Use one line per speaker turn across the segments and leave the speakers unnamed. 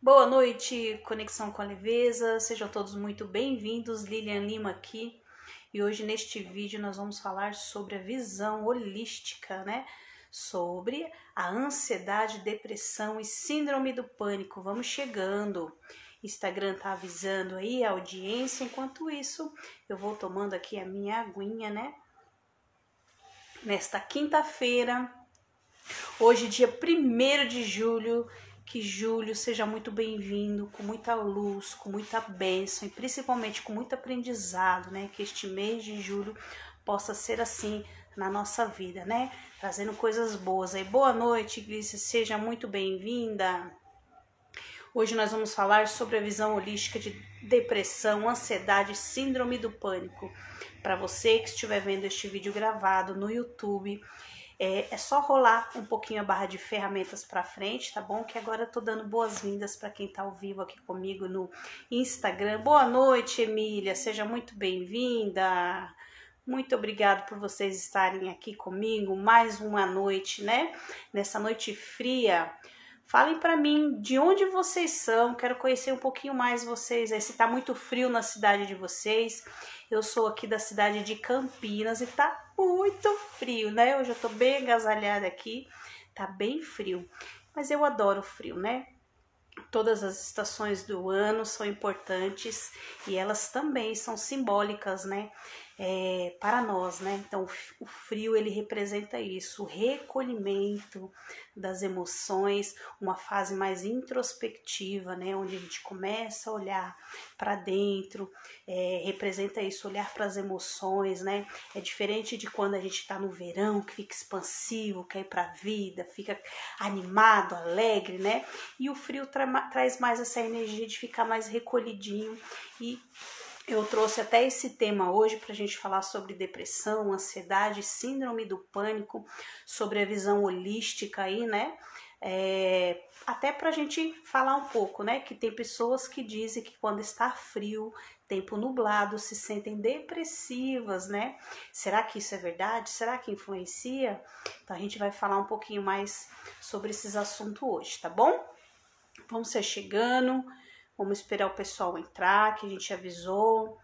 Boa noite, Conexão com a Leveza, sejam todos muito bem-vindos, Lilian Lima aqui. E hoje neste vídeo nós vamos falar sobre a visão holística, né? Sobre a ansiedade, depressão e síndrome do pânico. Vamos chegando. Instagram tá avisando aí a audiência, enquanto isso eu vou tomando aqui a minha aguinha, né? Nesta quinta-feira, hoje dia 1º de julho, que julho seja muito bem-vindo, com muita luz, com muita bênção e principalmente com muito aprendizado, né? Que este mês de julho possa ser assim na nossa vida, né? Trazendo coisas boas aí. Boa noite, Glícia, seja muito bem-vinda. Hoje nós vamos falar sobre a visão holística de depressão, ansiedade e síndrome do pânico. Para você que estiver vendo este vídeo gravado no YouTube, é só rolar um pouquinho a barra de ferramentas para frente, tá bom? Que agora eu tô dando boas-vindas para quem tá ao vivo aqui comigo no Instagram. Boa noite, Emília, seja muito bem-vinda. Muito obrigado por vocês estarem aqui comigo mais uma noite, né? Nessa noite fria. Falem para mim de onde vocês são, quero conhecer um pouquinho mais vocês, aí se tá muito frio na cidade de vocês. Eu sou aqui da cidade de Campinas e tá muito frio, né? Hoje eu tô bem agasalhada aqui, tá bem frio, mas eu adoro frio, né? Todas as estações do ano são importantes e elas também são simbólicas, né? Para nós, né? Então o frio ele representa isso, o recolhimento das emoções, uma fase mais introspectiva, né? Onde a gente começa a olhar para dentro, representa isso, olhar para as emoções, né? É diferente de quando a gente está no verão, que fica expansivo, quer ir para a vida, fica animado, alegre, né? E o frio traz mais essa energia de ficar mais recolhidinho. E eu trouxe até esse tema hoje para a gente falar sobre depressão, ansiedade, síndrome do pânico, sobre a visão holística aí, né? Até para a gente falar um pouco, né? Que tem pessoas que dizem que quando está frio, tempo nublado, se sentem depressivas, né? Será que isso é verdade? Será que influencia? Então a gente vai falar um pouquinho mais sobre esses assuntos hoje, tá bom? Vamos ser chegando. Vamos esperar o pessoal entrar, que a gente avisou.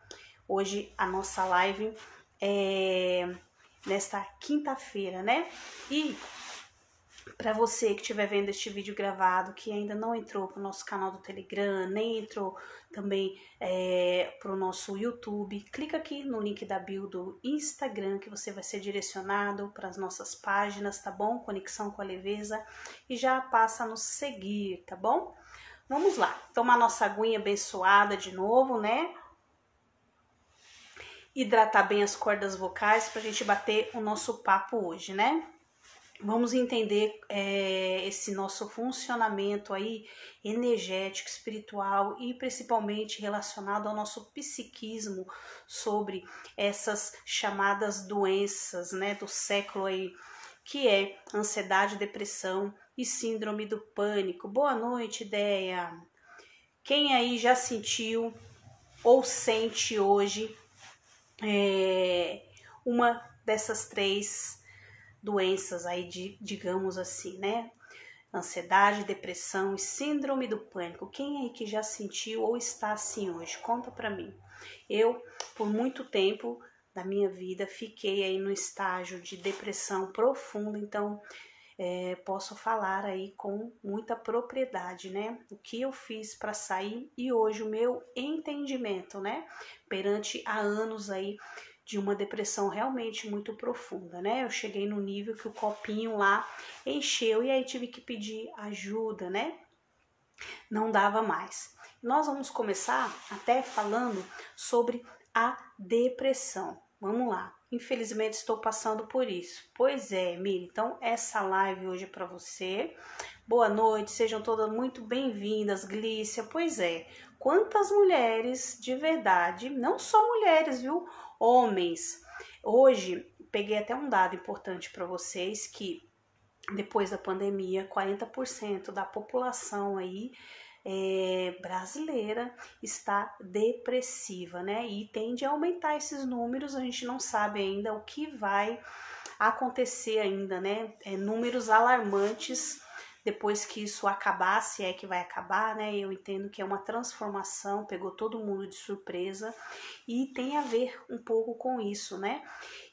Hoje a nossa live é nesta quinta-feira, né? E para você que estiver vendo este vídeo gravado, que ainda não entrou para o nosso canal do Telegram, nem entrou também para o nosso YouTube, clica aqui no link da bio do Instagram, que você vai ser direcionado para as nossas páginas, tá bom? Conexão com a Leveza, e já passa a nos seguir, tá bom? Vamos lá, tomar nossa aguinha abençoada de novo, né? Hidratar bem as cordas vocais pra gente bater o nosso papo hoje, né? Vamos entender esse nosso funcionamento aí energético, espiritual e principalmente relacionado ao nosso psiquismo sobre essas chamadas doenças, né, do século aí, que é ansiedade, depressão e síndrome do pânico. Boa noite, Ideia. Quem aí já sentiu ou sente hoje uma dessas três doenças aí, digamos assim, né? Ansiedade, depressão e síndrome do pânico. Quem aí que já sentiu ou está assim hoje? Conta pra mim. Eu, por muito tempo da minha vida, fiquei aí no estágio de depressão profunda, então posso falar aí com muita propriedade, né? O que eu fiz para sair e hoje o meu entendimento, né? Perante há anos aí de uma depressão realmente muito profunda, né? Eu cheguei no nível que o copinho lá encheu e aí tive que pedir ajuda, né? Não dava mais. Nós vamos começar até falando sobre a depressão. Vamos lá. Infelizmente estou passando por isso. Pois é, Miri. Então essa live hoje é para você. Boa noite, sejam todas muito bem-vindas, Glícia. Pois é, quantas mulheres de verdade, não só mulheres, viu? Homens. Hoje peguei até um dado importante para vocês que depois da pandemia, 40% da população aí brasileira está depressiva, né? E tende a aumentar esses números, a gente não sabe ainda o que vai acontecer ainda, né? Números alarmantes depois que isso acabar, se é que vai acabar, né? Eu entendo que é uma transformação, pegou todo mundo de surpresa e tem a ver um pouco com isso, né?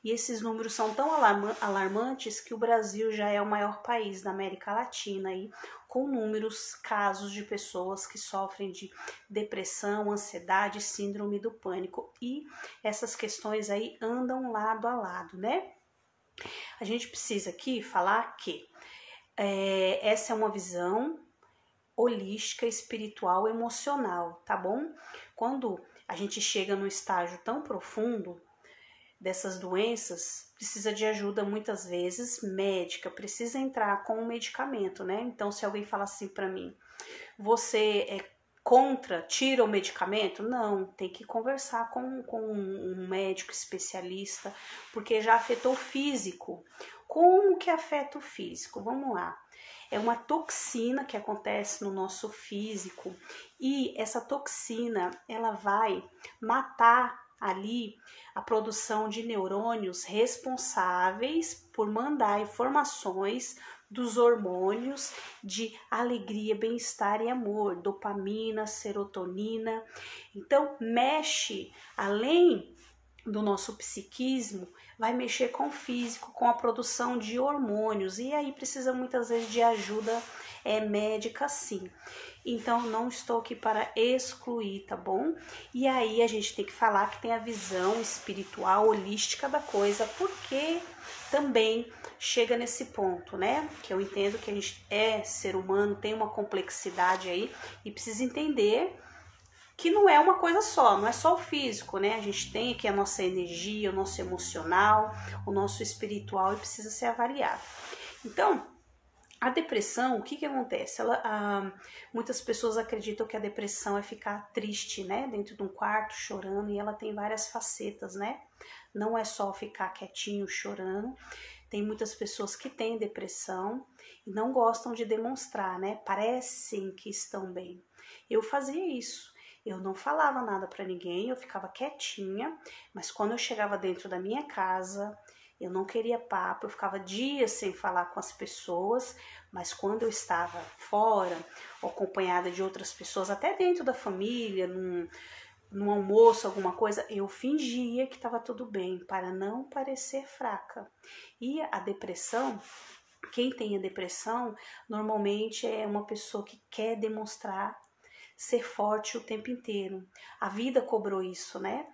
E esses números são tão alarmantes que o Brasil já é o maior país da América Latina aí, com números, casos de pessoas que sofrem de depressão, ansiedade, síndrome do pânico. E essas questões aí andam lado a lado, né? A gente precisa aqui falar que essa é uma visão holística, espiritual, emocional, tá bom? Quando a gente chega num estágio tão profundo dessas doenças, precisa de ajuda muitas vezes médica, precisa entrar com um medicamento, né? Então, se alguém fala assim para mim, você é contra, tira o medicamento? Não, tem que conversar com um médico especialista, porque já afetou o físico. Como que afeta o físico? Vamos lá. É uma toxina que acontece no nosso físico e essa toxina, ela vai matar ali a produção de neurônios responsáveis por mandar informações dos hormônios de alegria, bem-estar e amor, dopamina, serotonina. Então, mexe além do nosso psiquismo, vai mexer com o físico, com a produção de hormônios, e aí precisa muitas vezes de ajuda médica, sim. Então, não estou aqui para excluir, tá bom? E aí a gente tem que falar que tem a visão espiritual, holística da coisa, porque também chega nesse ponto, né? Que eu entendo que a gente é ser humano, tem uma complexidade aí e precisa entender que não é uma coisa só, não é só o físico, né? A gente tem aqui a nossa energia, o nosso emocional, o nosso espiritual e precisa ser avaliado. Então, a depressão, o que acontece? Muitas pessoas acreditam que a depressão é ficar triste, né? Dentro de um quarto, chorando, e ela tem várias facetas, né? Não é só ficar quietinho, chorando. Tem muitas pessoas que têm depressão e não gostam de demonstrar, né? Parecem que estão bem. Eu fazia isso. Eu não falava nada para ninguém, eu ficava quietinha, mas quando eu chegava dentro da minha casa, eu não queria papo, eu ficava dias sem falar com as pessoas, mas quando eu estava fora, acompanhada de outras pessoas, até dentro da família, num almoço, alguma coisa, eu fingia que estava tudo bem, para não parecer fraca. E a depressão, quem tem a depressão, normalmente é uma pessoa que quer demonstrar ser forte o tempo inteiro. A vida cobrou isso, né?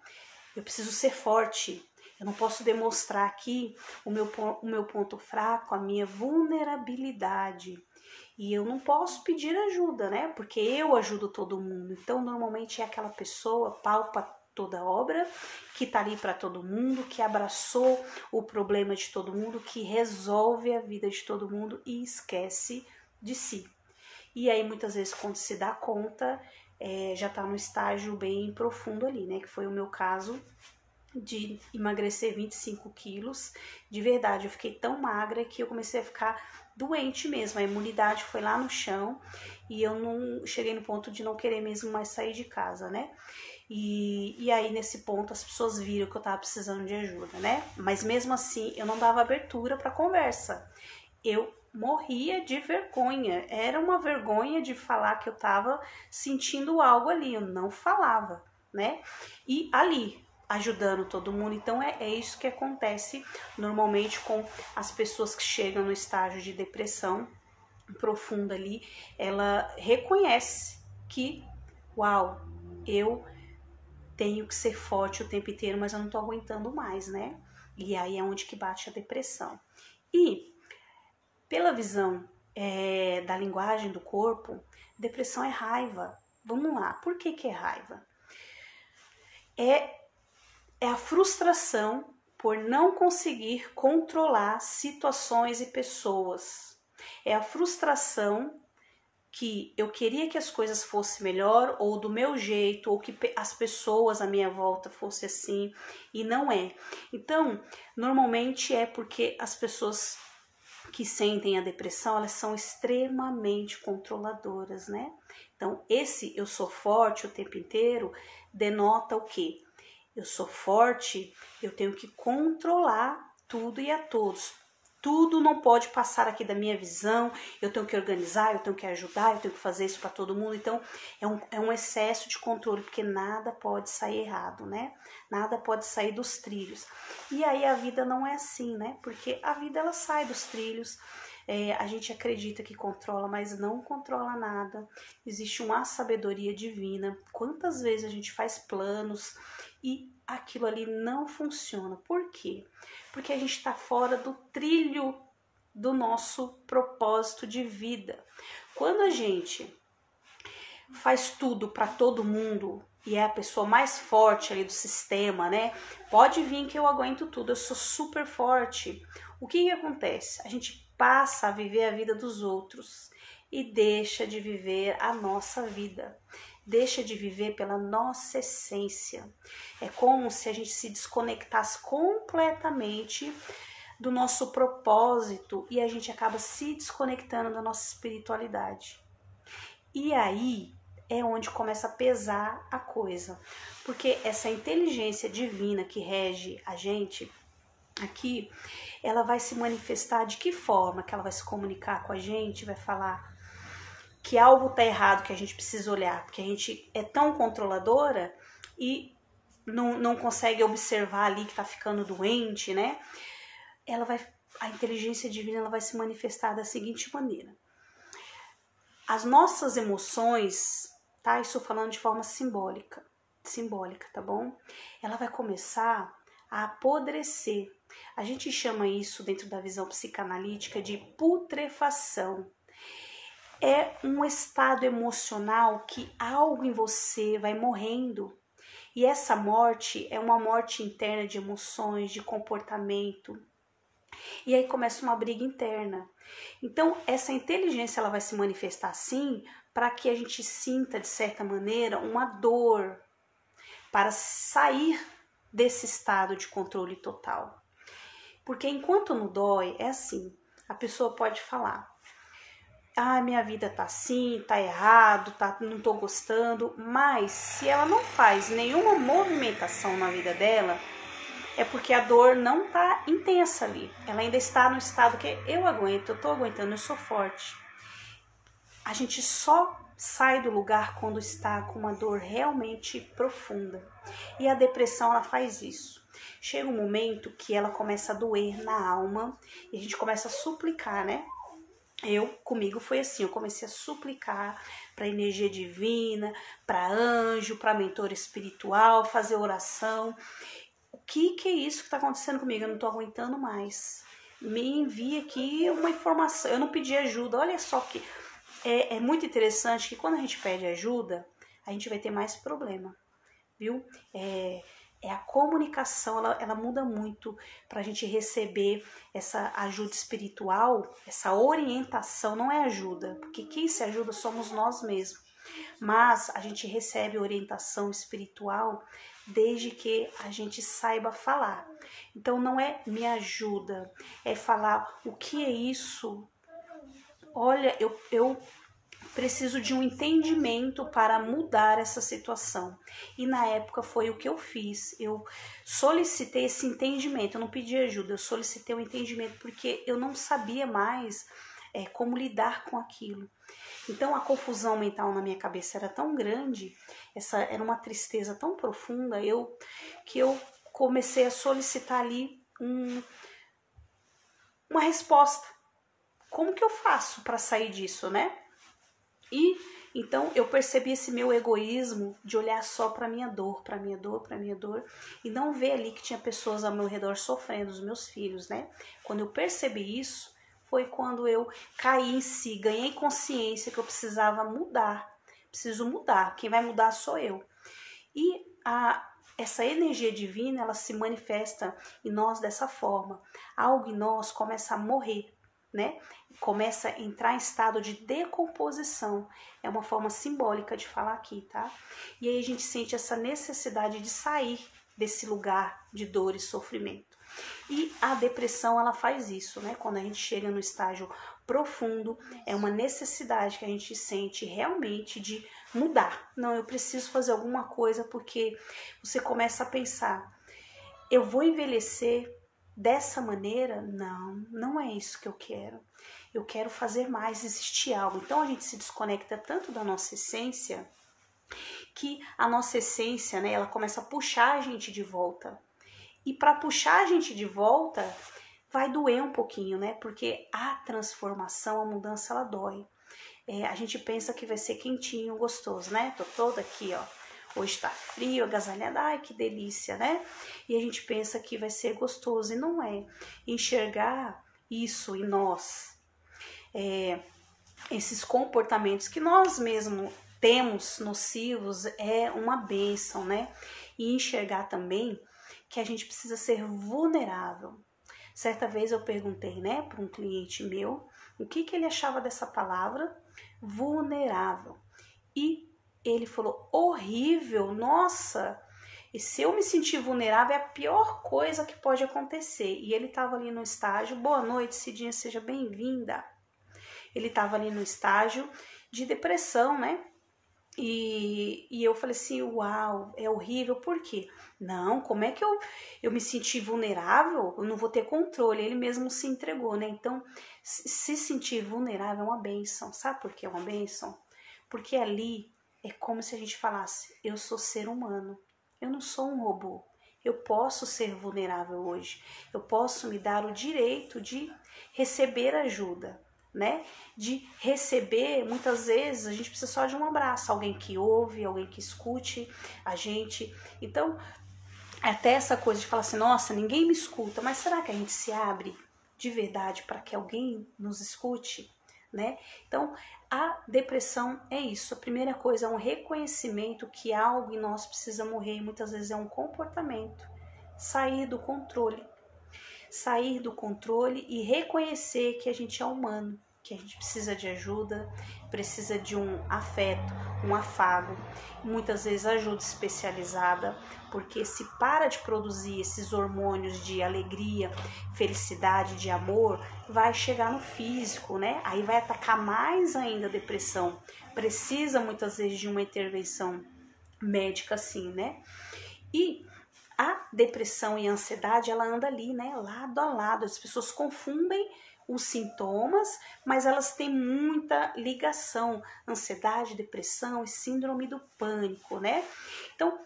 Eu preciso ser forte. Eu não posso demonstrar aqui o meu ponto fraco, a minha vulnerabilidade. E eu não posso pedir ajuda, né? Porque eu ajudo todo mundo. Então, normalmente é aquela pessoa, palpa toda a obra, que tá ali para todo mundo, que abraçou o problema de todo mundo, que resolve a vida de todo mundo e esquece de si. E aí, muitas vezes, quando se dá conta, já tá num estágio bem profundo ali, né? Que foi o meu caso de emagrecer 25 quilos. De verdade, eu fiquei tão magra que eu comecei a ficar doente mesmo. A imunidade foi lá no chão e eu não cheguei no ponto de não querer mesmo mais sair de casa, né? E aí, nesse ponto, as pessoas viram que eu tava precisando de ajuda, né? Mas mesmo assim, eu não dava abertura para conversa. Eu morria de vergonha, era uma vergonha de falar que eu tava sentindo algo ali, eu não falava, né? E ali, ajudando todo mundo, então é isso que acontece normalmente com as pessoas que chegam no estágio de depressão profunda ali, ela reconhece que, uau, eu tenho que ser forte o tempo inteiro, mas eu não tô aguentando mais, né? E aí é onde que bate a depressão. E pela visão da linguagem do corpo, depressão é raiva. Vamos lá, por que é raiva? É a frustração por não conseguir controlar situações e pessoas. É a frustração que eu queria que as coisas fossem melhor, ou do meu jeito, ou que as pessoas à minha volta fossem assim, e não é. Então, normalmente é porque as pessoas que sentem a depressão, elas são extremamente controladoras, né? Então, esse eu sou forte o tempo inteiro denota o quê? Eu sou forte, eu tenho que controlar tudo e a todos. tudo não pode passar aqui da minha visão, eu tenho que organizar, eu tenho que ajudar, eu tenho que fazer isso para todo mundo. Então, é um excesso de controle, porque nada pode sair errado, né? Nada pode sair dos trilhos. E aí a vida não é assim, né? Porque a vida, ela sai dos trilhos. A gente acredita que controla, mas não controla nada. Existe uma sabedoria divina. Quantas vezes a gente faz planos e aquilo ali não funciona? Por quê? Porque a gente está fora do trilho do nosso propósito de vida. Quando a gente faz tudo para todo mundo e é a pessoa mais forte ali do sistema, né? Pode vir que eu aguento tudo, eu sou super forte. O que acontece? A gente passa a viver a vida dos outros e deixa de viver a nossa vida. Deixa de viver pela nossa essência. É como se a gente se desconectasse completamente do nosso propósito e a gente acaba se desconectando da nossa espiritualidade. E aí é onde começa a pesar a coisa, porque essa inteligência divina que rege a gente aqui, ela vai se manifestar de que forma? Que ela vai se comunicar com a gente, vai falar que algo tá errado, que a gente precisa olhar, porque a gente é tão controladora e não consegue observar ali que tá ficando doente, né? A inteligência divina, ela vai se manifestar da seguinte maneira: as nossas emoções, tá? Isso falando de forma simbólica, tá bom? Ela vai começar a apodrecer. A gente chama isso, dentro da visão psicanalítica, de putrefação. É um estado emocional que algo em você vai morrendo. E essa morte é uma morte interna de emoções, de comportamento. E aí começa uma briga interna. Então, essa inteligência, ela vai se manifestar assim para que a gente sinta, de certa maneira, uma dor para sair desse estado de controle total. Porque enquanto não dói, é assim, a pessoa pode falar: ah, minha vida tá assim, tá errado, não tô gostando, mas se ela não faz nenhuma movimentação na vida dela, é porque a dor não tá intensa ali. Ela ainda está no estado que eu aguento, eu tô aguentando, eu sou forte. A gente só sai do lugar quando está com uma dor realmente profunda. E a depressão, ela faz isso. Chega um momento que ela começa a doer na alma e a gente começa a suplicar, né? Comigo foi assim, eu comecei a suplicar para energia divina, para anjo, para mentor espiritual, fazer oração. O que é isso que está acontecendo comigo? Eu não estou aguentando mais. Me envia aqui uma informação. Eu não pedi ajuda. Olha só que é muito interessante que quando a gente pede ajuda, a gente vai ter mais problema, viu? A comunicação, ela muda muito para a gente receber essa ajuda espiritual, essa orientação. Não é ajuda, porque quem se ajuda somos nós mesmos. Mas a gente recebe orientação espiritual desde que a gente saiba falar. Então não é me ajuda, é falar o que é isso. Olha, eu preciso de um entendimento para mudar essa situação. E na época foi o que eu fiz. Eu solicitei esse entendimento, eu não pedi ajuda, eu solicitei um entendimento porque eu não sabia mais como lidar com aquilo. Então a confusão mental na minha cabeça era tão grande, era uma tristeza tão profunda, que eu comecei a solicitar ali uma resposta. Como que eu faço para sair disso, né? E então eu percebi esse meu egoísmo de olhar só para minha dor, e não ver ali que tinha pessoas ao meu redor sofrendo, os meus filhos, né? Quando eu percebi isso, foi quando eu caí em si, ganhei consciência que eu precisava mudar. Preciso mudar, quem vai mudar sou eu. E essa energia divina, ela se manifesta em nós dessa forma. Algo em nós começa a morrer, né? Começa a entrar em estado de decomposição. É uma forma simbólica de falar aqui, tá? E aí a gente sente essa necessidade de sair desse lugar de dor e sofrimento. E a depressão, ela faz isso, né? Quando a gente chega no estágio profundo, é uma necessidade que a gente sente realmente de mudar. Não, eu preciso fazer alguma coisa, porque você começa a pensar: eu vou envelhecer dessa maneira, não é isso que eu quero. Eu quero fazer mais, existir algo. Então a gente se desconecta tanto da nossa essência, que a nossa essência, né, ela começa a puxar a gente de volta. E para puxar a gente de volta, vai doer um pouquinho, né? Porque a transformação, a mudança, ela dói. A gente pensa que vai ser quentinho, gostoso, né? Tô toda aqui, ó. Hoje tá frio, agasalhada, ai que delícia, né? E a gente pensa que vai ser gostoso e não é. Enxergar isso em nós, esses comportamentos que nós mesmos temos nocivos é uma bênção, né? E enxergar também que a gente precisa ser vulnerável. Certa vez eu perguntei, né, para um cliente meu, o que ele achava dessa palavra vulnerável. E ele falou, horrível, nossa, e se eu me sentir vulnerável é a pior coisa que pode acontecer. E ele estava ali no estágio, boa noite, Cidinha, seja bem-vinda. Ele estava ali no estágio de depressão, né? E eu falei assim, uau, é horrível, por quê? Não, como é que eu me senti vulnerável? Eu não vou ter controle, ele mesmo se entregou, né? Então, se sentir vulnerável é uma bênção, sabe por que é uma bênção? Porque ali é como se a gente falasse, eu sou ser humano, eu não sou um robô, eu posso ser vulnerável hoje, eu posso me dar o direito de receber ajuda, né? De receber, muitas vezes a gente precisa só de um abraço, alguém que ouve, alguém que escute a gente. Então, até essa coisa de falar assim, nossa, ninguém me escuta, mas será que a gente se abre de verdade para que alguém nos escute, né? Então, a depressão é isso. A primeira coisa é um reconhecimento que algo em nós precisa morrer, e muitas vezes é um comportamento, sair do controle e reconhecer que a gente é humano, que a gente precisa de ajuda, precisa de um afeto, um afago, muitas vezes ajuda especializada, porque se para de produzir esses hormônios de alegria, felicidade, de amor, vai chegar no físico, né? Aí vai atacar mais ainda a depressão. Precisa muitas vezes de uma intervenção médica assim, né? E a depressão e a ansiedade, ela anda ali, né, lado a lado. As pessoas confundem os sintomas, mas elas têm muita ligação. Ansiedade, depressão e síndrome do pânico, né? Então,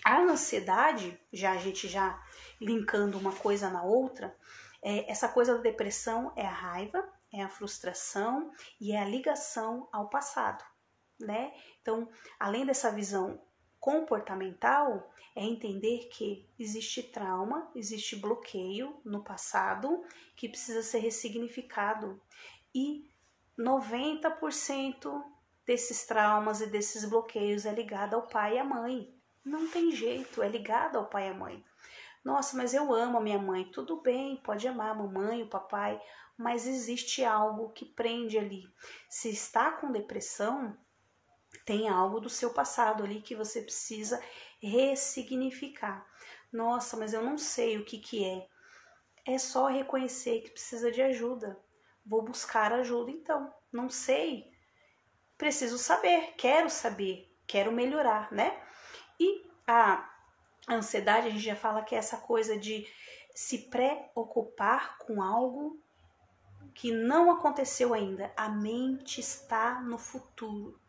a ansiedade, a gente já linkando uma coisa na outra, essa coisa da depressão é a raiva, é a frustração e é a ligação ao passado, né? Então, além dessa visão comportamental, é entender que existe trauma, existe bloqueio no passado que precisa ser ressignificado. E 90% desses traumas e desses bloqueios é ligado ao pai e à mãe. Não tem jeito, é ligado ao pai e à mãe. Nossa, mas eu amo a minha mãe. Tudo bem, pode amar a mamãe, o papai, mas existe algo que prende ali. Se está com depressão, tem algo do seu passado ali que você precisa ressignificar. Nossa, mas eu não sei o que é. É só reconhecer que precisa de ajuda. Vou buscar ajuda então. Não sei. Preciso saber, quero melhorar, né? E a ansiedade, a gente já fala que é essa coisa de se preocupar com algo que não aconteceu ainda. A mente está no futuro.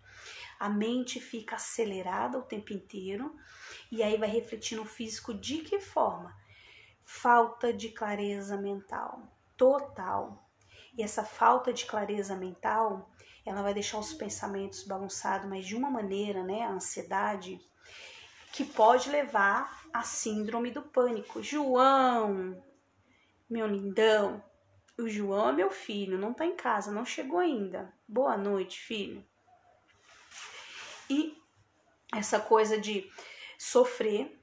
A mente fica acelerada o tempo inteiro e aí vai refletir no físico de que forma? Falta de clareza mental, total. E essa falta de clareza mental, ela vai deixar os pensamentos bagunçados, mas de uma maneira, né, a ansiedade, que pode levar à síndrome do pânico. João, meu lindão, o João é meu filho, não tá em casa, não chegou ainda. Boa noite, filho. E essa coisa de sofrer,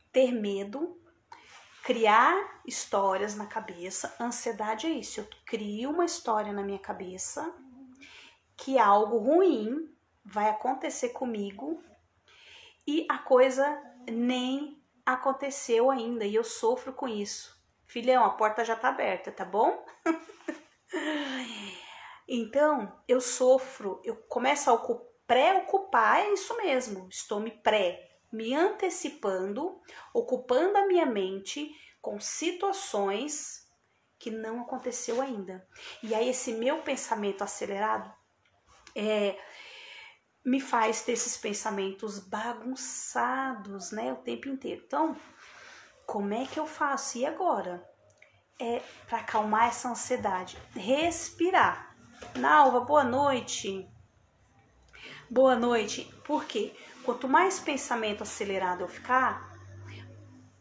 ter medo, criar histórias na cabeça. Ansiedade é isso, eu crio uma história na minha cabeça que algo ruim vai acontecer comigo e a coisa nem aconteceu ainda e eu sofro com isso. Filhão, a porta já tá aberta, tá bom? Então, eu sofro, eu começo a preocupar, é isso mesmo, estou me antecipando, ocupando a minha mente com situações que não aconteceu ainda. E aí esse meu pensamento acelerado me faz ter esses pensamentos bagunçados, né, o tempo inteiro. Então, como é que eu faço? E agora? Para acalmar essa ansiedade, respirar. Nalva, boa noite. Boa noite. Por quê? Quanto mais pensamento acelerado eu ficar,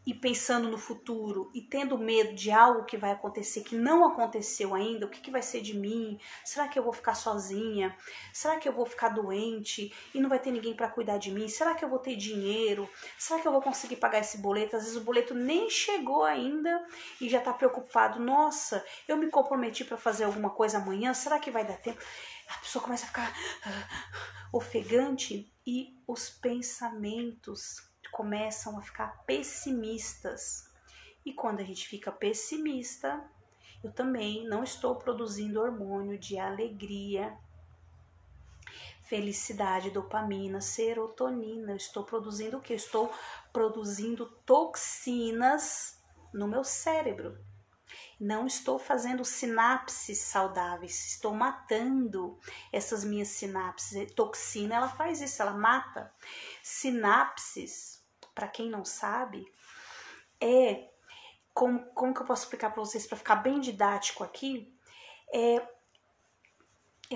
e pensando no futuro, e tendo medo de algo que vai acontecer, que não aconteceu ainda, o que vai ser de mim? Será que eu vou ficar sozinha? Será que eu vou ficar doente e não vai ter ninguém para cuidar de mim? Será que eu vou ter dinheiro? Será que eu vou conseguir pagar esse boleto? Às vezes o boleto nem chegou ainda e já tá preocupado. Nossa, eu me comprometi para fazer alguma coisa amanhã, será que vai dar tempo? A pessoa começa a ficar ofegante e os pensamentos começam a ficar pessimistas. E quando a gente fica pessimista, eu também não estou produzindo hormônio de alegria, felicidade, dopamina, serotonina. Eu estou produzindo o quê? Eu estou produzindo toxinas no meu cérebro. Não estou fazendo sinapses saudáveis, estou matando essas minhas sinapses. Toxina, ela faz isso, ela mata. Sinapses, para quem não sabe, como que eu posso explicar para vocês para ficar bem didático aqui? É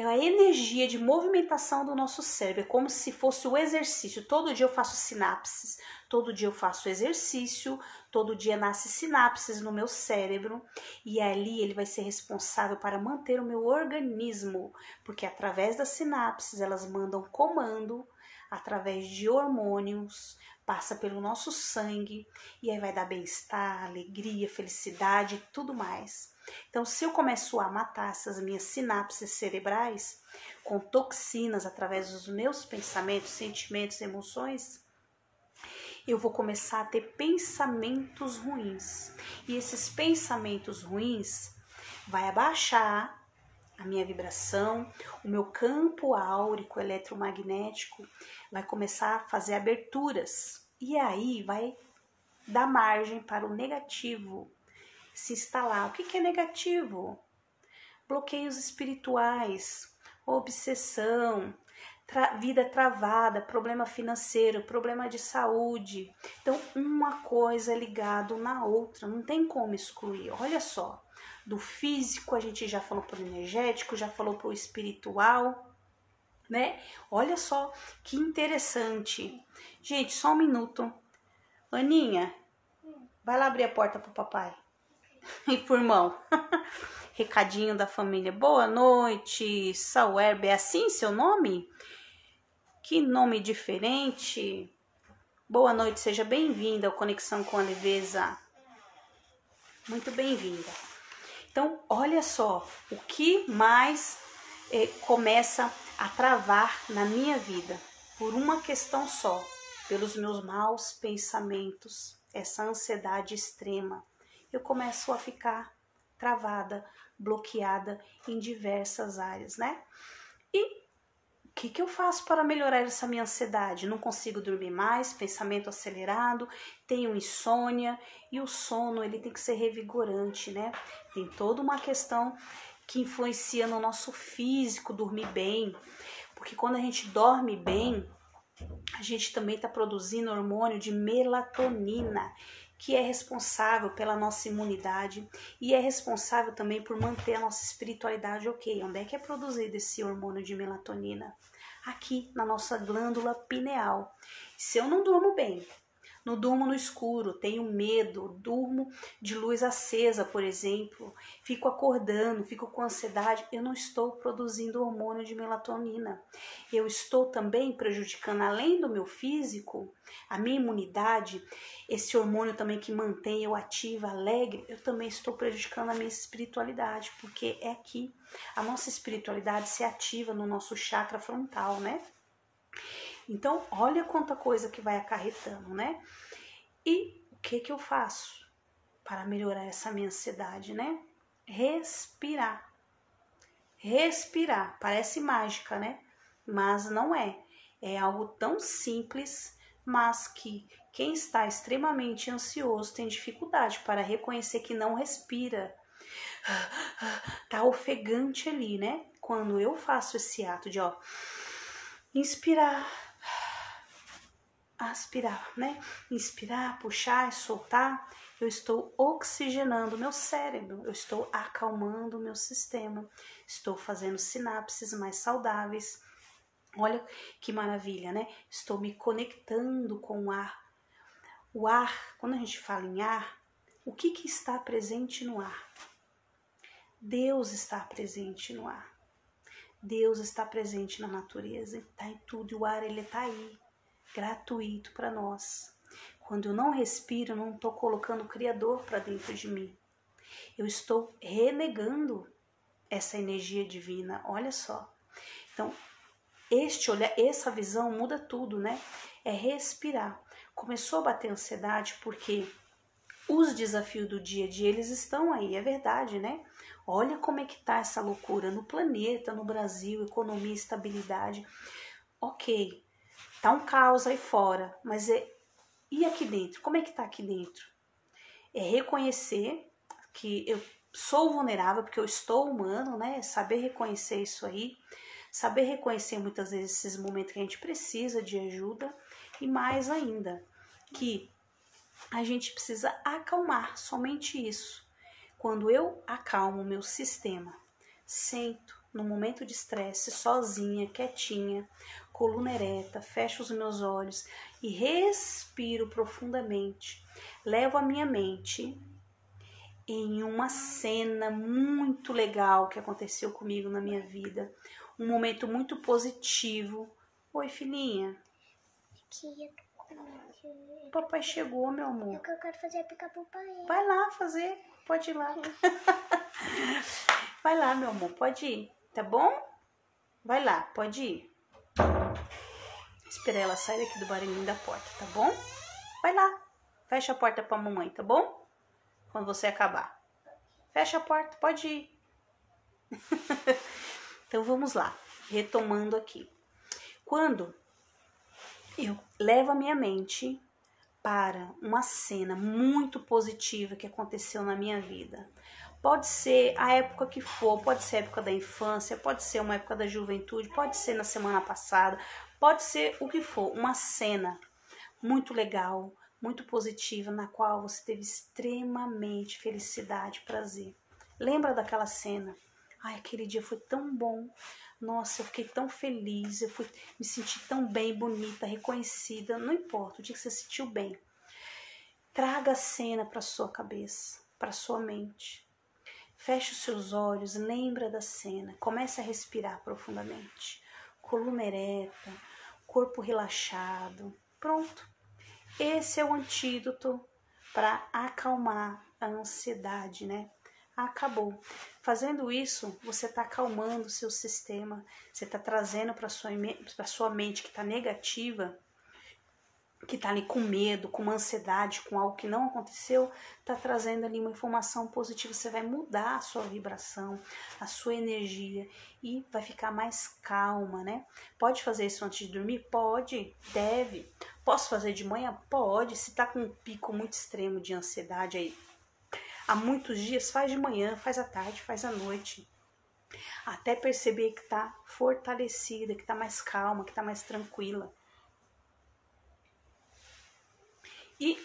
a energia de movimentação do nosso cérebro, é como se fosse o exercício. Todo dia eu faço sinapses, todo dia eu faço exercício, todo dia nasce sinapses no meu cérebro e ali ele vai ser responsável para manter o meu organismo, porque através das sinapses elas mandam comando através de hormônios, passa pelo nosso sangue e aí vai dar bem-estar, alegria, felicidade e tudo mais. Então, se eu começo a matar essas minhas sinapses cerebrais com toxinas através dos meus pensamentos, sentimentos, emoções, eu vou começar a ter pensamentos ruins. E esses pensamentos ruins vai abaixar a minha vibração, o meu campo áurico eletromagnético vai começar a fazer aberturas. E aí vai dar margem para o negativo se instalar. O que é negativo? Bloqueios espirituais, obsessão, vida travada, problema financeiro, problema de saúde. Então, uma coisa é ligada na outra, não tem como excluir. Olha só, do físico a gente já falou pro energético, já falou pro espiritual, né? Olha só que interessante. Gente, só um minuto. Aninha, vai lá abrir a porta pro papai. E pro irmão. Recadinho da família. Boa noite, Sauerbe. É assim seu nome? Que nome diferente. Boa noite, seja bem-vinda ao Conexão com a Leveza. Muito bem-vinda. Então, olha só, o que mais começa a travar na minha vida? Por uma questão só, pelos meus maus pensamentos, essa ansiedade extrema. Eu começo a ficar travada, bloqueada em diversas áreas, né? E o que eu faço para melhorar essa minha ansiedade? Não consigo dormir mais, pensamento acelerado, tenho insônia e o sono ele tem que ser revigorante, né? Tem toda uma questão que influencia no nosso físico, dormir bem, porque quando a gente dorme bem, a gente também está produzindo hormônio de melatonina, que é responsável pela nossa imunidade e é responsável também por manter a nossa espiritualidade ok. Onde é que é produzido esse hormônio de melatonina? Aqui, na nossa glândula pineal. Se eu não durmo bem, não durmo no escuro, tenho medo, durmo de luz acesa, por exemplo, fico acordando, fico com ansiedade, eu não estou produzindo hormônio de melatonina. Eu estou também prejudicando, além do meu físico, a minha imunidade, esse hormônio também que mantém eu ativa, alegre, eu também estou prejudicando a minha espiritualidade, porque é aqui, a nossa espiritualidade se ativa no nosso chakra frontal, né? Então, olha quanta coisa que vai acarretando, né? E o que eu faço para melhorar essa minha ansiedade, né? Respirar. Respirar. Parece mágica, né? Mas não é. É algo tão simples, mas que Quem está extremamente ansioso tem dificuldade para reconhecer que não respira. Tá ofegante ali, né? Quando eu faço esse ato de, ó, inspirar, aspirar, né? Inspirar, puxar e soltar, eu estou oxigenando meu cérebro, eu estou acalmando o meu sistema, estou fazendo sinapses mais saudáveis. Olha que maravilha, né? Estou me conectando com o ar. O ar, quando a gente fala em ar, o que está presente no ar? Deus está presente no ar. Deus está presente na natureza, está em tudo. E o ar, ele está aí, gratuito para nós. Quando eu não respiro, eu não estou colocando o Criador para dentro de mim. Eu estou renegando essa energia divina, olha só. Então, essa visão muda tudo, né? É respirar. Começou a bater ansiedade porque os desafios do dia a dia, eles estão aí, é verdade, né? Olha como é que tá essa loucura no planeta, no Brasil, economia, estabilidade. Ok, tá um caos aí fora, mas e aqui dentro? Como é que tá aqui dentro? É reconhecer que eu sou vulnerável, porque eu estou humano, né? Saber reconhecer isso aí, saber reconhecer muitas vezes esses momentos que a gente precisa de ajuda, e mais ainda, que a gente precisa acalmar, somente isso. Quando eu acalmo o meu sistema, sento no momento de estresse, sozinha, quietinha, coluna ereta, fecho os meus olhos e respiro profundamente, levo a minha mente em uma cena muito legal que aconteceu comigo na minha vida, um momento muito positivo. Oi, filhinha. Papai chegou, meu amor.
É o que eu quero fazer é picar pro pai.
Vai lá fazer, pode ir lá. Vai lá, meu amor, pode ir, tá bom? Vai lá, pode ir. Espera ela sair daqui do barulhinho da porta, tá bom? Vai lá, fecha a porta pra mamãe, tá bom? Quando você acabar. Fecha a porta, pode ir. Então vamos lá, retomando aqui. Quando eu levo a minha mente para uma cena muito positiva que aconteceu na minha vida. Pode ser a época que for, pode ser a época da infância, pode ser uma época da juventude, pode ser na semana passada, pode ser o que for, uma cena muito legal, muito positiva, na qual você teve extremamente felicidade, prazer. Lembra daquela cena? Ai, aquele dia foi tão bom. Nossa, eu fiquei tão feliz, me senti tão bem, bonita, reconhecida. Não importa, o dia que você se sentiu bem. Traga a cena para sua cabeça, para sua mente. Feche os seus olhos, lembra da cena. Comece a respirar profundamente. Coluna ereta, corpo relaxado. Pronto. Esse é o antídoto para acalmar a ansiedade, né? Acabou. Fazendo isso, você está acalmando o seu sistema, você está trazendo para sua mente que está negativa, que está ali com medo, com uma ansiedade, com algo que não aconteceu, está trazendo ali uma informação positiva. Você vai mudar a sua vibração, a sua energia e vai ficar mais calma, né? Pode fazer isso antes de dormir? Pode, deve. Posso fazer de manhã? Pode. Se está com um pico muito extremo de ansiedade aí, há muitos dias, faz de manhã, faz à tarde, faz à noite. Até perceber que está fortalecida, que está mais calma, que está mais tranquila. E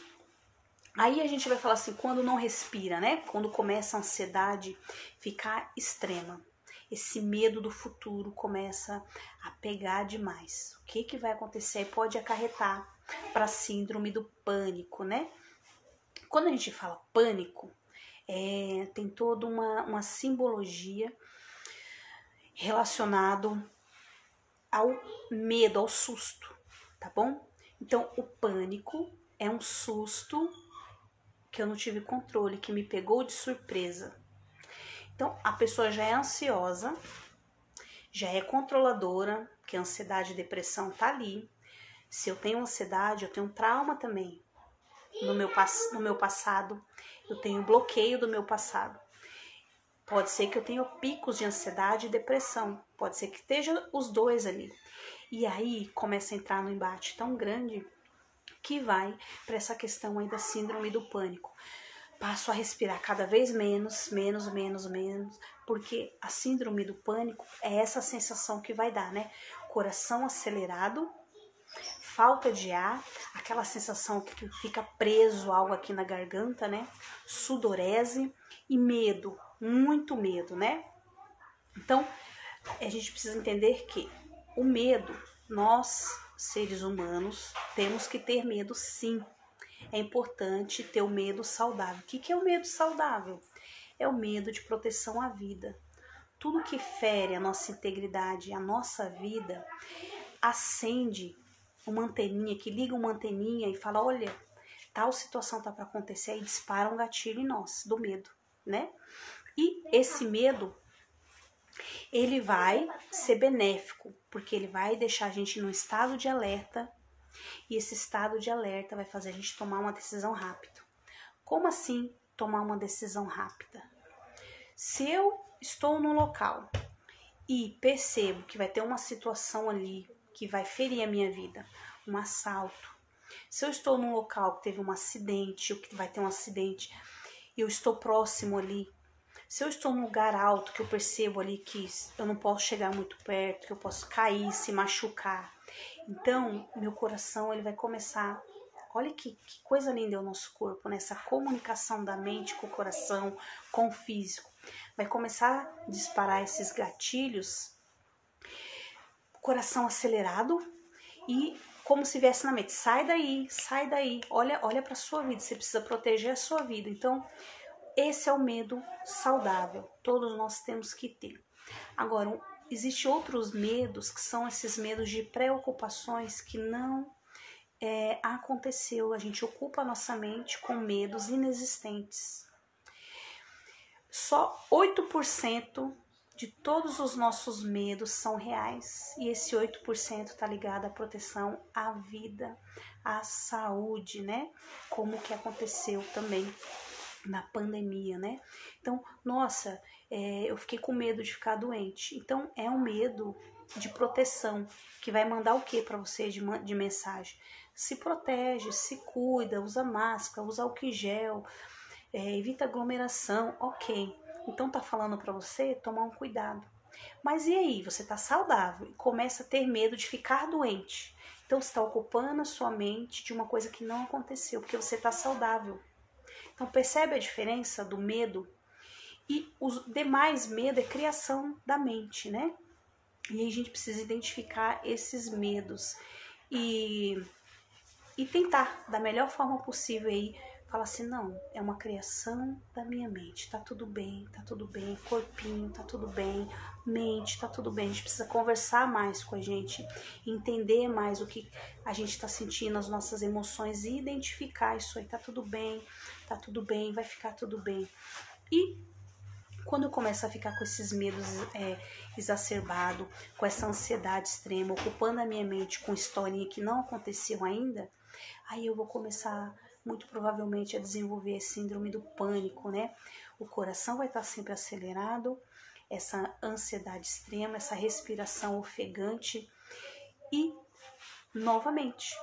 aí a gente vai falar assim, quando não respira, né? Quando começa a ansiedade ficar extrema. Esse medo do futuro começa a pegar demais. O que vai acontecer? Pode acarretar para a síndrome do pânico, né? Quando a gente fala pânico, tem toda uma simbologia relacionado ao medo, ao susto, tá bom? Então, o pânico é um susto que eu não tive controle, que me pegou de surpresa. Então, a pessoa já é ansiosa, já é controladora, porque a ansiedade e depressão tá ali. Se eu tenho ansiedade, eu tenho trauma também no meu passado, eu tenho bloqueio do meu passado. Pode ser que eu tenha picos de ansiedade e depressão, pode ser que esteja os dois ali. E aí começa a entrar no embate tão grande que vai para essa questão aí da síndrome do pânico. Passo a respirar cada vez menos, porque a síndrome do pânico é essa sensação que vai dar, né? Coração acelerado, falta de ar, aquela sensação que fica preso algo aqui na garganta, né? Sudorese e medo, muito medo, né? Então, a gente precisa entender que o medo, nós, seres humanos, temos que ter medo sim. É importante ter o medo saudável. O que é o medo saudável? É o medo de proteção à vida. Tudo que fere a nossa integridade, a nossa vida, acende uma anteninha, que liga uma anteninha e fala, olha, tal situação tá para acontecer, aí dispara um gatilho em nós, do medo, né? E esse medo, ele vai ser benéfico, porque ele vai deixar a gente num estado de alerta, e esse estado de alerta vai fazer a gente tomar uma decisão rápida. Como assim tomar uma decisão rápida? Se eu estou no local e percebo que vai ter uma situação ali que vai ferir a minha vida, um assalto. Se eu estou num local que teve um acidente, ou que vai ter um acidente, e eu estou próximo ali. Se eu estou num lugar alto, que eu percebo ali que eu não posso chegar muito perto, que eu posso cair, se machucar. Então, meu coração ele vai começar... Olha que coisa linda é o nosso corpo, né? Essa comunicação da mente com o coração, com o físico. Vai começar a disparar esses gatilhos, coração acelerado e como se viesse na mente, sai daí, olha para sua vida, você precisa proteger a sua vida. Então, esse é o medo saudável, todos nós temos que ter. Agora, existem outros medos, que são esses medos de preocupações que não aconteceu. A gente ocupa a nossa mente com medos inexistentes. Só 8% de todos os nossos medos são reais. E esse 8% está ligado à proteção à vida, à saúde, né? Como que aconteceu também na pandemia, né? Então, nossa, eu fiquei com medo de ficar doente. Então, é um medo de proteção, que vai mandar o que para você de mensagem? Se protege, se cuida, usa máscara, usa álcool gel, evita aglomeração, ok. Então tá falando para você tomar um cuidado. Mas e aí, você tá saudável e começa a ter medo de ficar doente. Então você está ocupando a sua mente de uma coisa que não aconteceu, porque você tá saudável. Então percebe a diferença do medo? E os demais medo é criação da mente, né? E aí a gente precisa identificar esses medos e tentar da melhor forma possível aí falar assim, não, é uma criação da minha mente, tá tudo bem, corpinho, tá tudo bem, mente, tá tudo bem. A gente precisa conversar mais com a gente, entender mais o que a gente tá sentindo, as nossas emoções e identificar isso aí, tá tudo bem, vai ficar tudo bem. E quando eu começo a ficar com esses medos exacerbados, com essa ansiedade extrema, ocupando a minha mente com historinha que não aconteceu ainda, aí eu vou começar, muito provavelmente, a desenvolver a síndrome do pânico, né? O coração vai estar sempre acelerado, essa ansiedade extrema, essa respiração ofegante e, novamente,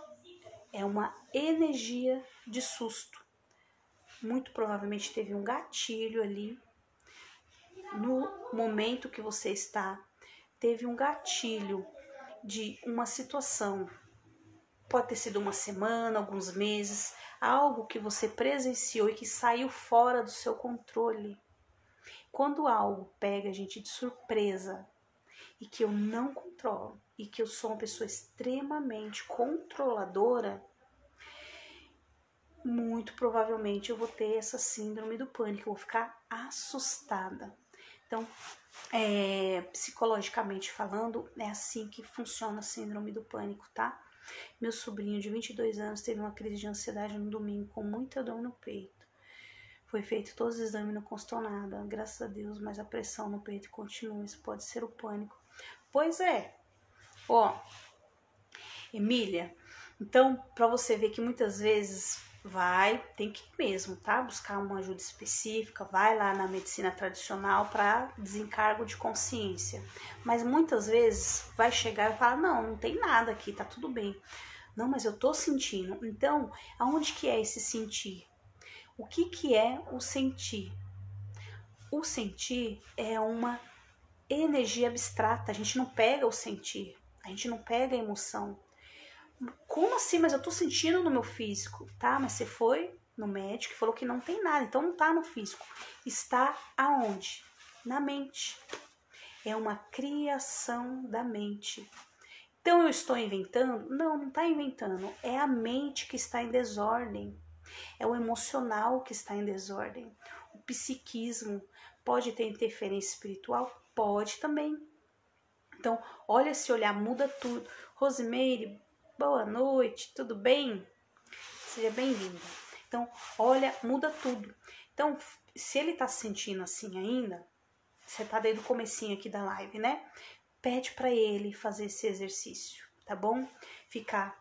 é uma energia de susto. Muito provavelmente teve um gatilho ali, no momento que você está, teve um gatilho de uma situação, pode ter sido uma semana, alguns meses, algo que você presenciou e que saiu fora do seu controle. Quando algo pega a gente de surpresa e que eu não controlo, e que eu sou uma pessoa extremamente controladora, muito provavelmente eu vou ter essa síndrome do pânico, eu vou ficar assustada. Então, psicologicamente falando, é assim que funciona a síndrome do pânico, tá? Meu sobrinho de 22 anos teve uma crise de ansiedade no domingo com muita dor no peito. Foi feito todos os exames, não constou nada, graças a Deus, mas a pressão no peito continua, isso pode ser o pânico. Pois é. Ó, Emília, então, para você ver que muitas vezes tem que ir mesmo, tá? Buscar uma ajuda específica, vai lá na medicina tradicional para desencargo de consciência. Mas muitas vezes vai chegar e falar, não tem nada aqui, tá tudo bem. Não, mas eu tô sentindo. Então, aonde que é esse sentir? O que que é o sentir? O sentir é uma energia abstrata. A gente não pega o sentir. A gente não pega a emoção. Como assim? Mas eu tô sentindo no meu físico. Tá, mas você foi no médico e falou que não tem nada. Então não tá no físico. Está aonde? Na mente. É uma criação da mente. Então eu estou inventando? Não, não está inventando. É a mente que está em desordem. É o emocional que está em desordem. O psiquismo pode ter interferência espiritual? Pode também. Então, olha, esse olhar muda tudo. Rosimeire, boa noite, tudo bem? Seja bem-vinda. Então, olha, muda tudo. Então, se ele está se sentindo assim ainda, você tá desde o comecinho aqui da live, né? Pede para ele fazer esse exercício, tá bom? Ficar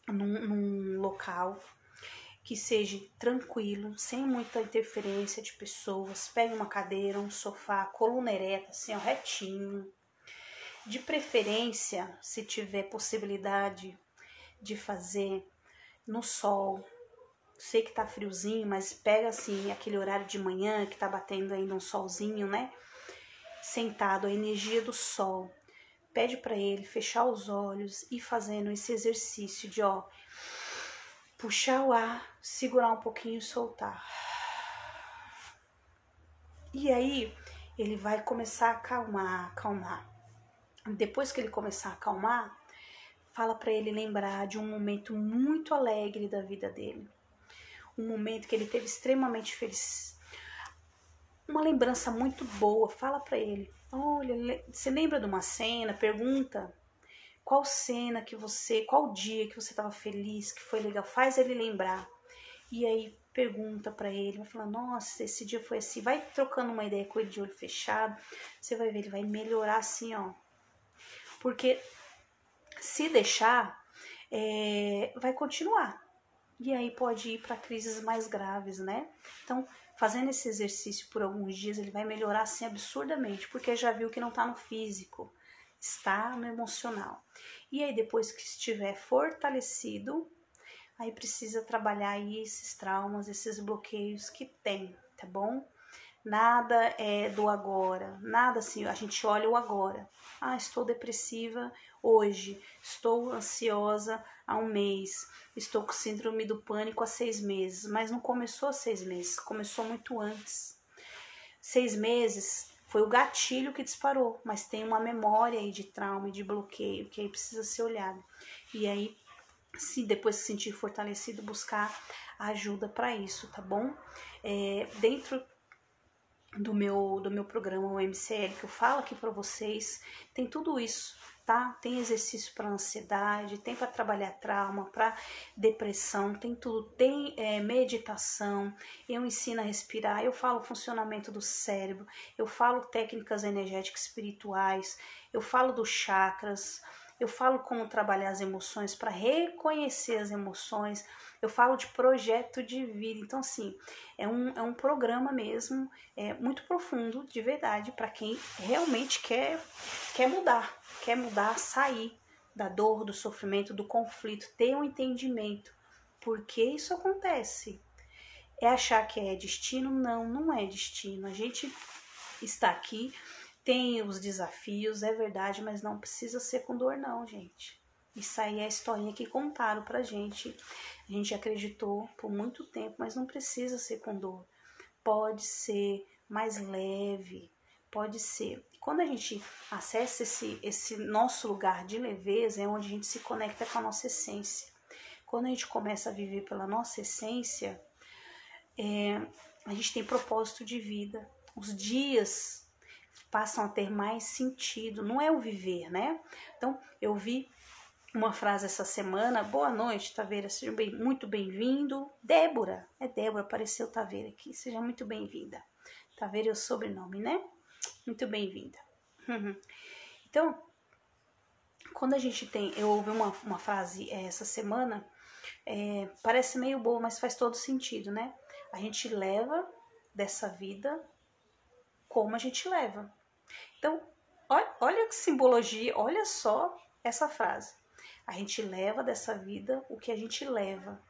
num local que seja tranquilo, sem muita interferência de pessoas. Pegue uma cadeira, um sofá, coluna ereta, assim, ó, retinho. De preferência, se tiver possibilidade de fazer no sol. Sei que tá friozinho, mas pega assim aquele horário de manhã que tá batendo ainda um solzinho, né? Sentado, a energia do sol. Pede para ele fechar os olhos e fazendo esse exercício de, ó, puxar o ar, segurar um pouquinho e soltar. E aí ele vai começar a acalmar. Depois que ele começar a acalmar, fala para ele lembrar de um momento muito alegre da vida dele. Um momento que ele teve extremamente feliz. Uma lembrança muito boa. Fala para ele. Olha, você lembra de uma cena? Pergunta qual cena que você, qual dia que você estava feliz, que foi legal. Faz ele lembrar. E aí pergunta para ele, vai falar, nossa, esse dia foi assim. Vai trocando uma ideia com ele de olho fechado. Você vai ver, ele vai melhorar assim, ó. Porque se deixar, vai continuar. E aí pode ir para crises mais graves, né? Então, fazendo esse exercício por alguns dias, ele vai melhorar assim absurdamente, porque já viu que não está no físico, está no emocional. E aí depois que estiver fortalecido, aí precisa trabalhar aí esses traumas, esses bloqueios que tem, tá bom? Nada é do agora, nada assim, a gente olha o agora. Ah, estou depressiva hoje, estou ansiosa há um mês, estou com síndrome do pânico há 6 meses, mas não começou há 6 meses, começou muito antes. 6 meses foi o gatilho que disparou, mas tem uma memória aí de trauma e de bloqueio que aí precisa ser olhado. E aí, se depois se sentir fortalecido, buscar ajuda para isso, tá bom? Dentro do meu programa, o MCL, que eu falo aqui para vocês, tem tudo isso, tá? Tem exercício para ansiedade, tem para trabalhar trauma, para depressão, tem tudo. Tem meditação, eu ensino a respirar, eu falo o funcionamento do cérebro, eu falo técnicas energéticas espirituais, eu falo dos chakras, eu falo como trabalhar as emoções para reconhecer as emoções, eu falo de projeto de vida. Então, assim, é um programa mesmo, muito profundo, de verdade, para quem realmente quer mudar, sair da dor, do sofrimento, do conflito, ter um entendimento. Por que isso acontece? É achar que é destino? Não, não é destino. A gente está aqui, tem os desafios, é verdade, mas não precisa ser com dor não, gente. Isso aí é a historinha que contaram pra gente. A gente acreditou por muito tempo, mas não precisa ser com dor. Pode ser mais leve, pode ser. Quando a gente acessa esse nosso lugar de leveza, é onde a gente se conecta com a nossa essência. Quando a gente começa a viver pela nossa essência, a gente tem propósito de vida. Os dias passam a ter mais sentido, não é o viver, né? Então, eu vi uma frase essa semana, boa noite, Taveira, seja muito bem-vindo. Débora, Débora, apareceu Taveira aqui, seja muito bem-vinda. Taveira é o sobrenome, né? Muito bem-vinda. Então, quando a gente tem, eu ouvi uma frase essa semana, parece meio boa, mas faz todo sentido, né? A gente leva dessa vida como a gente leva. Então, olha que simbologia, olha só essa frase. A gente leva dessa vida o que a gente leva.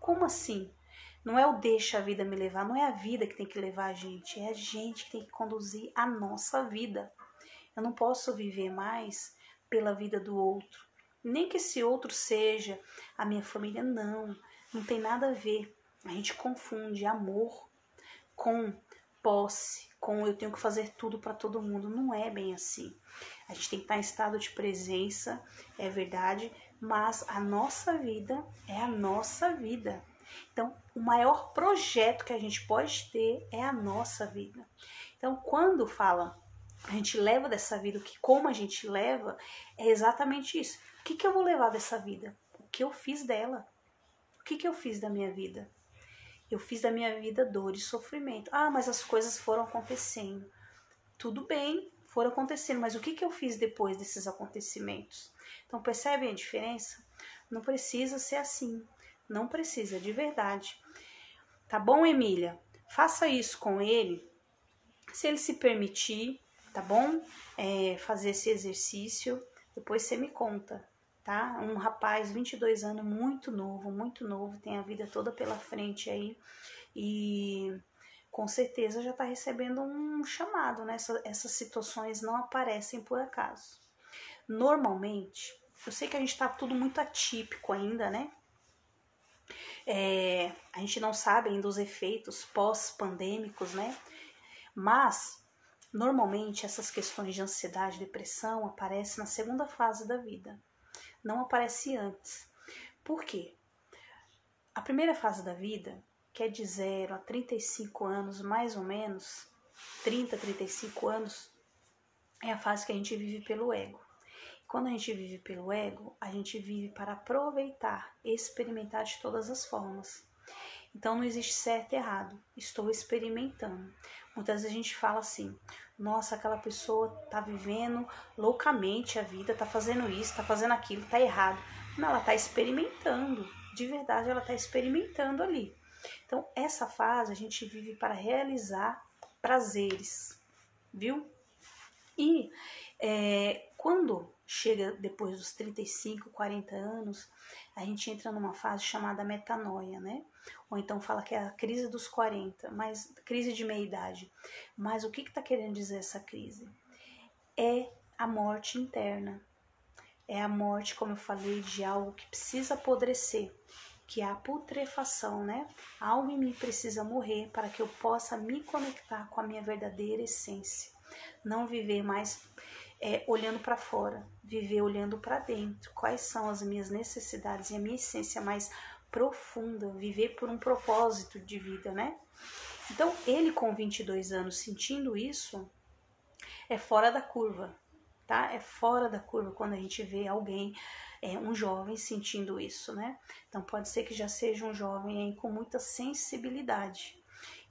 Como assim? Não é o deixa a vida me levar, não é a vida que tem que levar a gente, é a gente que tem que conduzir a nossa vida. Eu não posso viver mais pela vida do outro. Nem que esse outro seja a minha família, não. Não tem nada a ver. A gente confunde amor com posse, com eu tenho que fazer tudo para todo mundo. Não é bem assim. A gente tem que estar em estado de presença, é verdade, mas a nossa vida é a nossa vida. Então, o maior projeto que a gente pode ter é a nossa vida. Então, quando fala a gente leva dessa vida, que como a gente leva, é exatamente isso. O que eu vou levar dessa vida? O que eu fiz dela? O que eu fiz da minha vida? Eu fiz da minha vida dor e sofrimento. Ah, mas as coisas foram acontecendo. Tudo bem, foram acontecendo, mas o que eu fiz depois desses acontecimentos? Então, percebem a diferença? Não precisa ser assim. Não precisa, de verdade. Tá bom, Emília? Faça isso com ele, se ele se permitir, tá bom? Fazer esse exercício, depois você me conta, tá? Um rapaz, 22 anos, muito novo, tem a vida toda pela frente aí e com certeza já tá recebendo um chamado, né? Essas situações não aparecem por acaso. Normalmente, eu sei que a gente tá tudo muito atípico ainda, né? A gente não sabe ainda os efeitos pós-pandêmicos, né? Mas, normalmente, essas questões de ansiedade e depressão aparecem na segunda fase da vida. Não aparece antes. Por quê? A primeira fase da vida, que é de 0 a 35 anos, mais ou menos, 30, 35 anos, é a fase que a gente vive pelo ego. Quando a gente vive pelo ego, a gente vive para aproveitar, experimentar de todas as formas. Então não existe certo e errado, estou experimentando. Muitas vezes a gente fala assim, nossa, aquela pessoa tá vivendo loucamente a vida, tá fazendo isso, tá fazendo aquilo, tá errado. Não, ela tá experimentando, de verdade ela tá experimentando ali. Então essa fase a gente vive para realizar prazeres, viu? E quando chega depois dos 35, 40 anos, a gente entra numa fase chamada metanoia, né? Ou então fala que é a crise dos 40, mas crise de meia-idade. Mas o que está querendo dizer essa crise? É a morte interna. É a morte, como eu falei, de algo que precisa apodrecer, que é a putrefação, né? Algo em mim precisa morrer para que eu possa me conectar com a minha verdadeira essência. Não viver mais olhando para fora, viver olhando para dentro. Quais são as minhas necessidades e a minha essência mais profunda, viver por um propósito de vida, né? Então, ele com 22 anos sentindo isso, é fora da curva, tá? É fora da curva quando a gente vê alguém, um jovem sentindo isso, né? Então, pode ser que já seja um jovem aí com muita sensibilidade.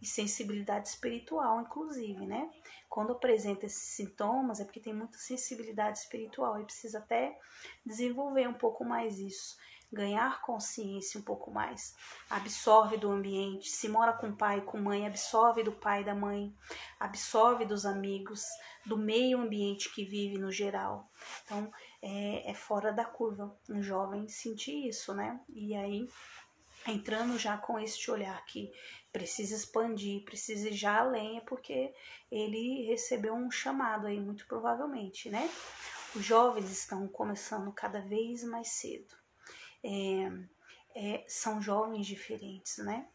E sensibilidade espiritual, inclusive, né? Quando apresenta esses sintomas é porque tem muita sensibilidade espiritual e precisa até desenvolver um pouco mais isso, ganhar consciência um pouco mais. Absorve do ambiente, se mora com pai e com mãe, absorve do pai e da mãe, absorve dos amigos, do meio ambiente que vive no geral. Então, é fora da curva um jovem sentir isso, né? E aí, entrando já com este olhar que precisa expandir, precisa ir já além, é porque ele recebeu um chamado aí, muito provavelmente, né? Os jovens estão começando cada vez mais cedo. São jovens diferentes, né?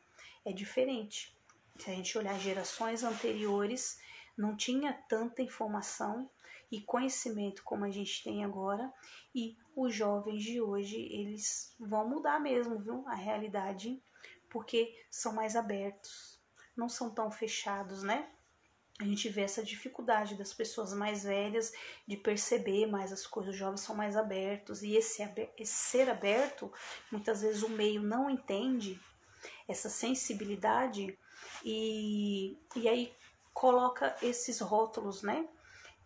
É diferente. Se a gente olhar gerações anteriores, não tinha tanta informação e conhecimento como a gente tem agora, e os jovens de hoje, eles vão mudar mesmo, viu? A realidade, porque são mais abertos, não são tão fechados, né? A gente vê essa dificuldade das pessoas mais velhas de perceber mais as coisas, os jovens são mais abertos, e esse ser aberto, muitas vezes o meio não entende essa sensibilidade e aí coloca esses rótulos, né?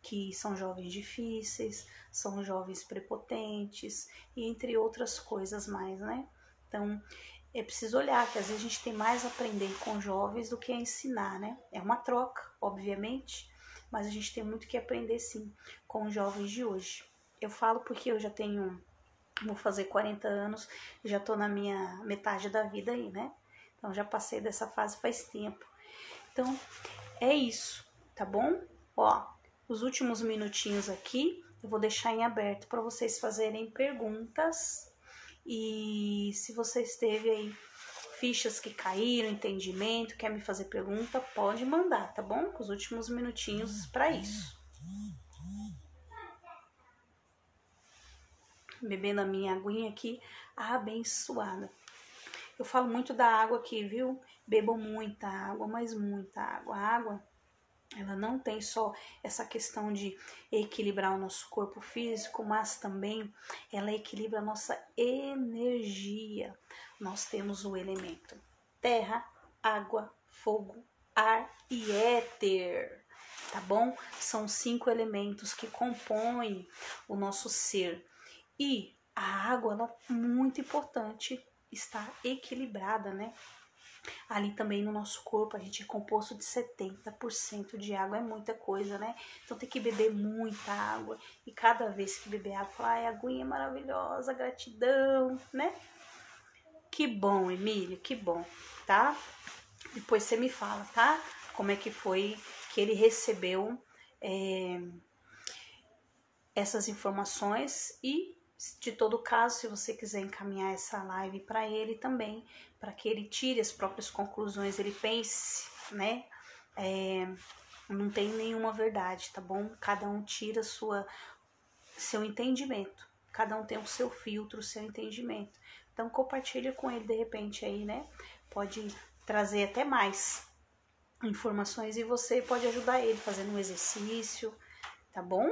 Que são jovens difíceis, são jovens prepotentes e entre outras coisas mais, né? Então, é preciso olhar que às vezes a gente tem mais a aprender com jovens do que a ensinar, né? É uma troca, obviamente, mas a gente tem muito que aprender sim com os jovens de hoje. Eu falo porque eu já tenho Vou fazer 40 anos, já tô na minha metade da vida aí, né? Então já passei dessa fase faz tempo. Então é isso, tá bom? Ó, os últimos minutinhos aqui eu vou deixar em aberto para vocês fazerem perguntas. E se vocês teve aí fichas que caíram, entendimento, quer me fazer pergunta, pode mandar, tá bom? Os últimos minutinhos para isso. Bebendo a minha aguinha aqui, abençoada. Eu falo muito da água aqui, viu? Bebam muita água, mas muita água. A água, ela não tem só essa questão de equilibrar o nosso corpo físico, mas também ela equilibra a nossa energia. Nós temos o elemento terra, água, fogo, ar e éter, tá bom? São 5 elementos que compõem o nosso ser. E a água, ela é muito importante estar equilibrada, né? Ali também no nosso corpo a gente é composto de 70% de água, é muita coisa, né? Então tem que beber muita água. E cada vez que beber água, falar, ai, a aguinha é maravilhosa, gratidão, né? Que bom, Emílio, que bom, tá? Depois você me fala, tá? Como é que foi que ele recebeu essas informações e, de todo caso, se você quiser encaminhar essa live para ele também, para que ele tire as próprias conclusões, ele pense, né? Não tem nenhuma verdade, tá bom? Cada um tira seu entendimento, cada um tem o seu filtro, o seu entendimento. Então compartilha com ele de repente aí, né? Pode trazer até mais informações e você pode ajudar ele fazendo um exercício, tá bom?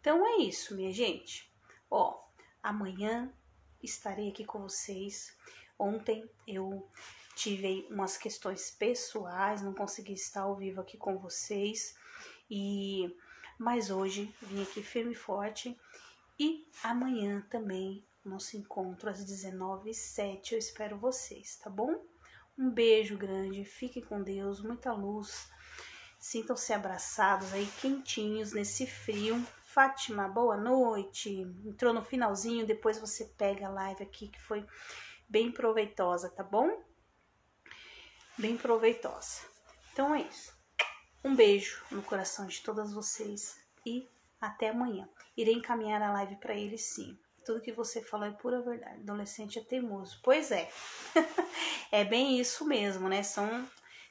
Então é isso, minha gente. Ó, amanhã estarei aqui com vocês. Ontem eu tive umas questões pessoais, não consegui estar ao vivo aqui com vocês. Mas hoje vim aqui firme e forte. E amanhã também, nosso encontro às 19h07. Eu espero vocês, tá bom? Um beijo grande, fiquem com Deus, muita luz. Sintam-se abraçados aí, quentinhos nesse frio. Fátima, boa noite. Entrou no finalzinho, depois você pega a live aqui que foi bem proveitosa, tá bom? Bem proveitosa. Então é isso. Um beijo no coração de todas vocês e até amanhã. Irei encaminhar a live para ele sim. Tudo que você falou é pura verdade. Adolescente é teimoso. Pois é. É bem isso mesmo, né?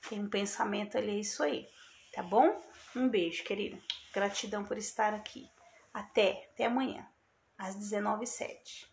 Tem um pensamento ali, é isso aí. Tá bom? Um beijo, querida. Gratidão por estar aqui. Até amanhã, às 19h07.